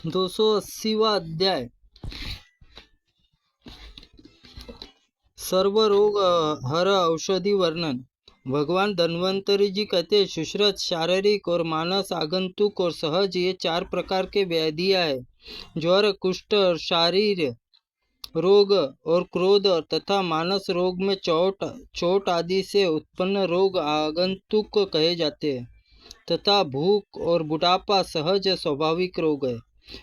280वां अध्याय। सर्व रोग हर औषधि वर्णन। भगवान धन्वंतरी जी कहते हैं, सुश्रुत शारीरिक और मानस, आगंतुक और सहज, ये 4 प्रकार के व्याधियां है। ज्वर, कुष्ठ और शारीर रोग और क्रोध तथा मानस रोग में चोट आदि से उत्पन्न रोग आगंतुक कहे जाते हैं, तथा भूख और बुढ़ापा सहज स्वाभाविक रोग है।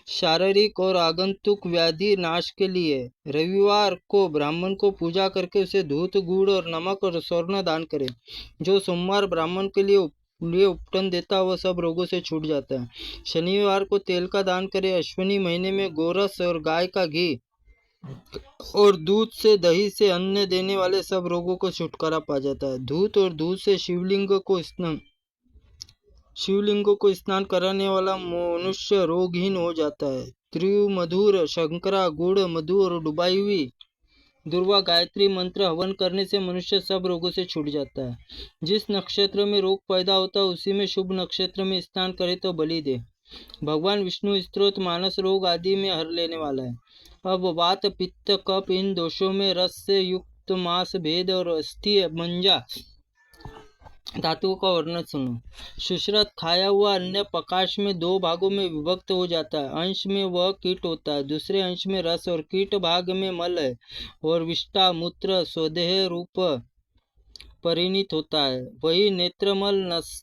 शारीरिक और आगंतुक व्याधि नाश के लिए रविवार को ब्राह्मण को पूजा करके उसे दूध, गुड़ और नमक और स्वर्ण दान करे। जो सोमवार ब्राह्मण के लिए उपटन देता वह सब रोगों से छूट जाता है। शनिवार को तेल का दान करे। अश्विनी महीने में गोरस और गाय का घी और दूध से, दही से अन्न देने वाले सब रोगों को छुटकारा पा जाता है। दूध और दूध से शिवलिंगों को स्नान कराने वाला मनुष्य रोगहीन हो जाता है। त्रिमधुर, शंकरा, गुड़, मधु और डुबाई हुई दुर्वा गायत्री मंत्र हवन करने से मनुष्य सब रोगों से छूट जाता है। जिस नक्षत्र में रोग पैदा होता है उसी में शुभ नक्षत्र में स्नान करे तो बलि दे। भगवान विष्णु स्त्रोत मानस रोग आदि में हर लेने वाला है। अब वात, पित्त, कफ इन दोषों में रस से युक्त मांस, भेद और अस्थि, मंजा धातुओं का वर्णन सुनो। सुश्रुत खाया हुआ अन्न प्रकाश में 2 भागों में विभक्त हो जाता है। अंश में वह कीट होता है, दूसरे अंश में रस, और कीट भाग में मल है और विष्ठा, मूत्र, स्वदेह रूप परिणित होता है। वही नेत्रमल,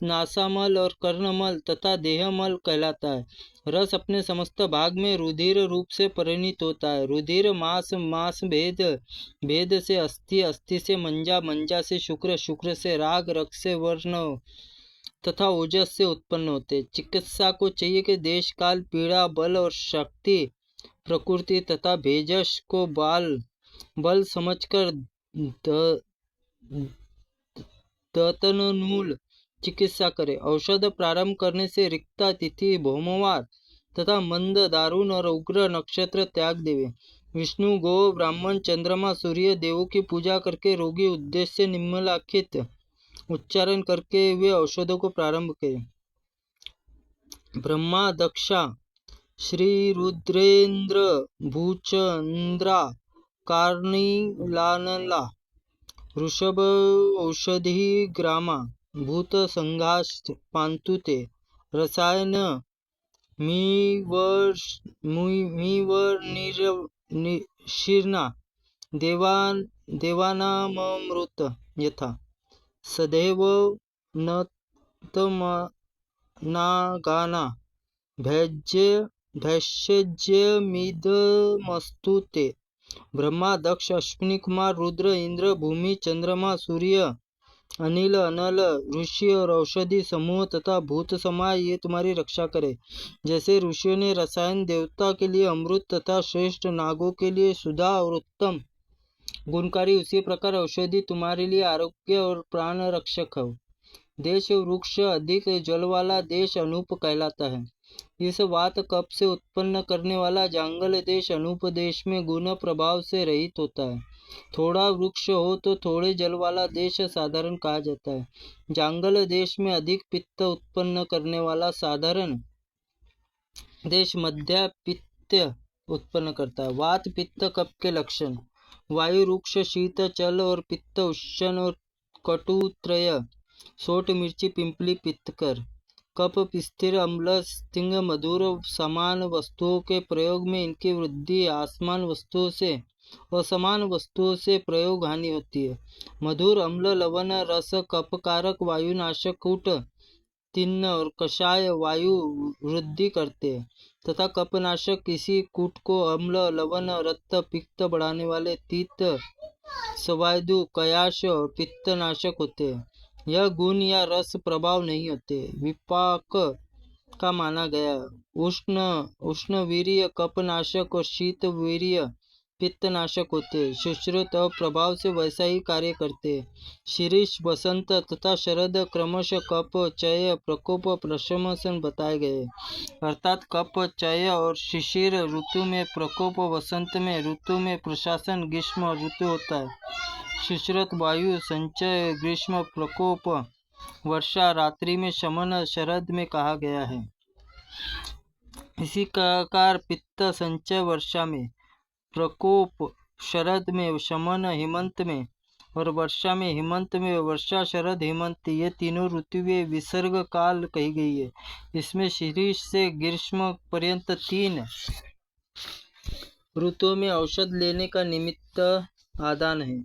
नासामल और कर्णमल तथा देहमल कहलाता है। रस अपने समस्त भाग में रुधिर रूप से परिणित होता है। रुधिर मांस, मांस भेद से अस्थि, अस्थि से मंजा, मंजा से शुक्र, शुक्र से राग, रक्त से वर्ण तथा ओजस से उत्पन्न होते। चिकित्सा को चाहिए कि देश काल, पीड़ा, बल और शक्ति, प्रकृति तथा भेजस को बल समझकर तदनुकूल चिकित्सा करे। औषध प्रारंभ करने से रिक्ता, तिथि, भौमवार तथा मंद, दारुण और उग्र नक्षत्र त्याग देवे। विष्णु, गो, ब्राह्मण, चंद्रमा, सूर्य देवों की पूजा करके रोगी उद्देश्य से निम्नलिखित उच्चारण करके वे औषधों को प्रारंभ करें। ब्रह्मा, दक्षा, श्री रुद्रेंद्र, भूचंद्रा, कार्निलानला, ऋषभ, औषधि ग्रामा, भूत संघाष्ट, पांतुते, रसायन, शीर्णा, देवानामृत यथा, सदैव नतमनागाना, भैषज्यमिदमस्तु ते। ब्रह्मा, दक्ष, अश्विनी कुमार, रुद्र, इंद्र, भूमि, चंद्रमा, सूर्य, अनिल, अनल, ऋषि और औषधि समूह तथा भूत समाज ये तुम्हारी रक्षा करे। जैसे ऋषियों ने रसायन देवता के लिए अमृत तथा श्रेष्ठ नागों के लिए सुधा और उत्तम गुणकारी, उसी प्रकार औषधि तुम्हारे लिए आरोग्य और प्राण रक्षक हो। देश वृक्ष अधिक जल वाला देश अनूप कहलाता है। इस वात कप से उत्पन्न करने वाला जांगल देश अनूप देश में गुण प्रभाव से रहित होता है। थोड़ा वृक्ष हो तो थोड़े जल वाला देश साधारण कहा जाता है। जांगल देश में अधिक पित्त उत्पन्न करने वाला साधारण देश मध्य पित्त उत्पन्न करता है। वात, पित्त, कफ के लक्षण। वायु, रुक्ष, शीत, जल और पित्त, उष्ण और कटुत्रय, सोट, मिर्ची, पिंपली, पित्तकर। कफ, स्थिर, अम्ल, स्तिंग, मधुर समान वस्तुओं के प्रयोग में इनकी वृद्धि असमान वस्तुओं से प्रयोग हानि होती है। मधुर, अम्ल, लवण, रस कफकारक, वायुनाशक, कूट, तिन्न और कषाय वायु वृद्धि करते हैं तथा कफनाशक किसी कूट को अम्ल, लवण, रक्त, पित्त बढ़ाने वाले तीत, स्वायदु, कयाश और पित्तनाशक होते हैं। यह गुण या रस प्रभाव नहीं होते। विपाक का माना गया। उष्ण वीर्य कफनाशक और शीत वीर्य पित्तनाशक होते हैं। सुश्रुत प्रभाव से वैसा ही कार्य करते हैं। शीरीष, बसंत तथा शरद क्रमशः कफ, चय, प्रकोप, प्रशमन बताए गए, अर्थात कफ, चय और शिशिर ऋतु में प्रकोप, वसंत में ऋतु में प्रशासन, ग्रीष्म ऋतु होता है। सुश्रुत वायु संचय, ग्रीष्म प्रकोप, वर्षा रात्रि में शमन, शरद में कहा गया है। इसी प्रकार पित्त संचय वर्षा में, प्रकोप शरद में, शमन हेमंत में, और वर्षा में हेमंत में। वर्षा शरद हेमंत ये तीनों ऋतुएं विसर्ग काल कही गई है। इसमें शीर्ष से ग्रीष्म पर्यंत 3 ऋतुओं में औषध लेने का निमित्त आदान है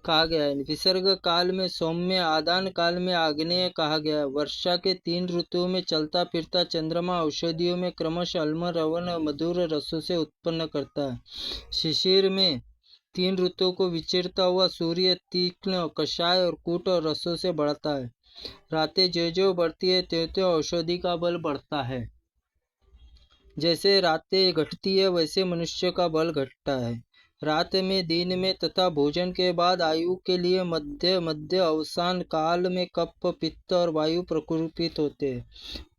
कहा गया है। विसर्ग काल में सौम्य, आदान काल में आग्नेय कहा गया है। वर्षा के 3 ऋतुओं में चलता फिरता चंद्रमा औषधियों में क्रमशः अम्ल, रवन, मधुर रसों से उत्पन्न करता है। शिशिर में 3 ऋतुओं को विचरता हुआ सूर्य तीक्ष्ण, कषाय और कूट और रसों से बढ़ता है। रातें ज्यों ज्यों बढ़ती है त्यों त्यों औषधि का बल बढ़ता है। जैसे रातें घटती है वैसे मनुष्य का बल घटता है। रात में, दिन में तथा भोजन के बाद आयु के लिए मध्य मध्य अवसान काल में कफ, पित्त और वायु प्रकुपित होते हैं।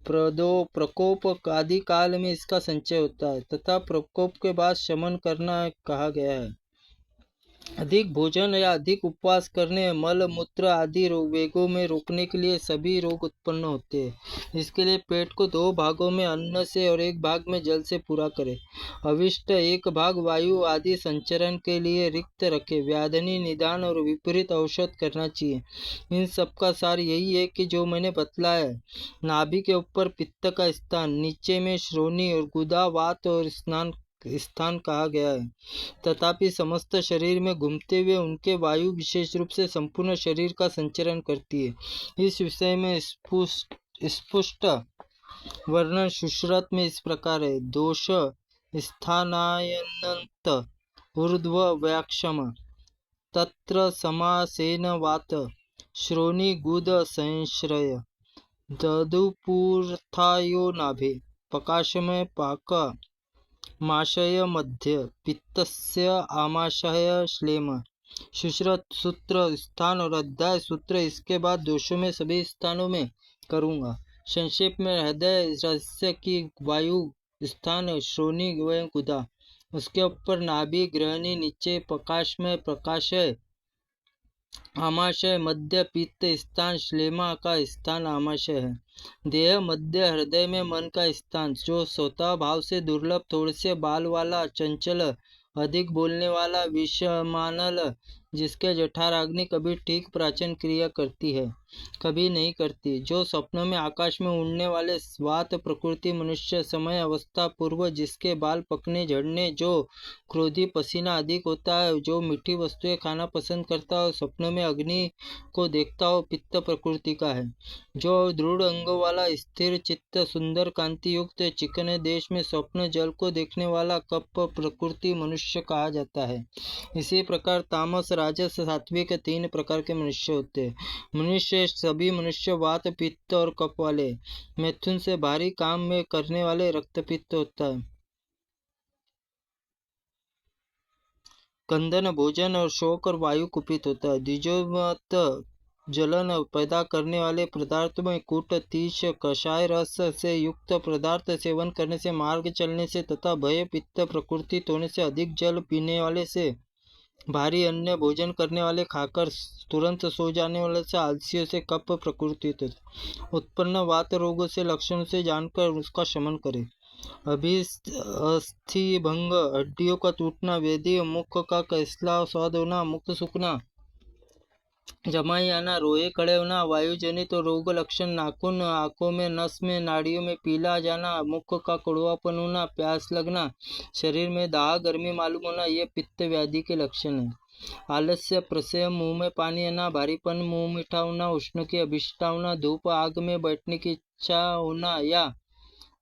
प्रकोप आदि काल में इसका संचय होता है तथा प्रकोप के बाद शमन करना कहा गया है। अधिक भोजन या अधिक उपवास करने, मल मूत्र आदि वेगों में रोकने के लिए सभी रोग उत्पन्न होते हैं। इसके लिए पेट को 2 भागों में अन्न से और 1 भाग में जल से पूरा करें। अविष्ट 1 भाग वायु आदि संचरण के लिए रिक्त रखे। व्याधि निदान और विपरीत औषध करना चाहिए। इन सब का सार यही है कि जो मैंने बतलाया है। नाभि के ऊपर पित्त का स्थान, नीचे में श्रोणी और गुदा, वात और स्थान कहा गया है। तथापि समस्त शरीर में घूमते हुए उनके वायु विशेष रूप से संपूर्ण शरीर का संचरण करती है। इस विषय में स्पष्ट वर्णन सुश्रुत में इस प्रकार है। दोष स्थानायनंत ऊर्ध्व व्याक्षम तत्र समासेन वात श्रोणी गुद संश्रय ददुपूर्थायो नाभे प्रकाशमय पाक माशय मध्य पित्तस्य आमाशय श्लेम। सुश्रुत सूत्र स्थान और अध्याय सूत्र इसके बाद दोषों में सभी स्थानों में करूँगा। संक्षेप में हृदय रहस्य की वायु स्थान श्रोणी व गुदा, उसके ऊपर नाभि ग्रहणी, नीचे प्रकाश में प्रकाशय आमाशय, मध्य पित्त स्थान, श्लेमा का स्थान आमाशय है। देह मध्य हृदय में मन का स्थान, जो स्वतः भाव से दुर्लभ, थोड़े से बाल वाला, चंचल, अधिक बोलने वाला, विषमानल, जिसके जठराग्नि कभी ठीक प्राचन क्रिया करती है कभी नहीं करती, जो स्वप्नों में आकाश में उड़ने वाले स्वात प्रकृति मनुष्य समय अवस्था पूर्व, जिसके बाल पकने झड़ने, जो क्रोधी पसीना अधिक होता है, जो मीठी वस्तुएं खाना पसंद करता हो, स्वप्नों में अग्नि को देखता हो, पित्त प्रकृति का है। जो दृढ़ अंगों वाला, स्थिर चित्त, सुंदर कांति युक्त, चिकने देश में स्वप्न जल को देखने वाला कप प्रकृति मनुष्य कहा जाता है। इसी प्रकार तामस, राजस, सात्विक 3 प्रकार के मनुष्य होते हैं। मनुष्य सभी मनुष्य वात, पित्त और कफ वाले। मैथुन से भारी काम में करने वाले रक्तपित्त होता है। कंदन भोजन और शोक और वायु कुपित होता है। द्विजोमत जलन पैदा करने वाले पदार्थों में कूट, तीक्ष, कषाय रस से युक्त पदार्थ सेवन करने से, मार्ग चलने से तथा भय पित्त प्रकृति होने से, अधिक जल पीने वाले से, भारी अन्य भोजन करने वाले, खाकर तुरंत सो जाने वाले से, आलसियों से कफ प्रकृति उत्पन्न वात रोगों से लक्षणों से जानकर उसका शमन करे। अस्थि भंग, हड्डियों का टूटना, वेदी, मुख का कैसला स्वाद होना, मुख सूखना, जमाई आना, रोए खड़े होना, वायु जनित रोग लक्षण, नाखून, आंखों में, नस में, नाड़ियों में पीला जाना, मुख का कड़वापन होना, प्यास लगना, शरीर में दाह गर्मी मालूम होना, ये पित्त व्याधि के लक्षण हैं। आलस्य, प्रसय, मुंह में पानी आना, भारीपन, मुंह मीठा होना, उष्ण की अभिष्ठा होना, धूप आग में बैठने की इच्छा होना या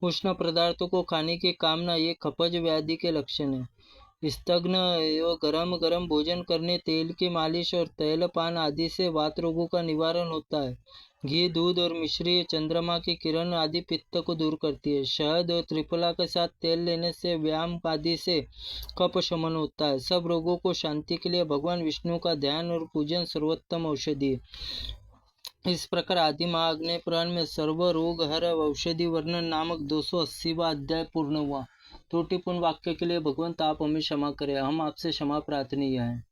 उष्ण पदार्थों को खाने की कामना, ये खपज व्याधि के लक्षण हैं। स्तग्न एवं गरम भोजन करने, तेल की मालिश और तैलपान आदि से वात रोगों का निवारण होता है। घी, दूध और मिश्री, चंद्रमा की किरण आदि पित्त को दूर करती है। शहद और त्रिफला के साथ तेल लेने से, व्यायाम आदि से कफ शमन होता है। सब रोगों को शांति के लिए भगवान विष्णु का ध्यान और पूजन सर्वोत्तम औषधि है। इस प्रकार आदि महाअग्नि पुराण में सर्व रोग हर औषधि वर्णन नामक 280वां अध्याय पूर्ण हुआ। त्रुटिपूर्ण वाक्य के लिए भगवंत आप हमें क्षमा करें, हम आपसे क्षमा प्रार्थनीय हैं।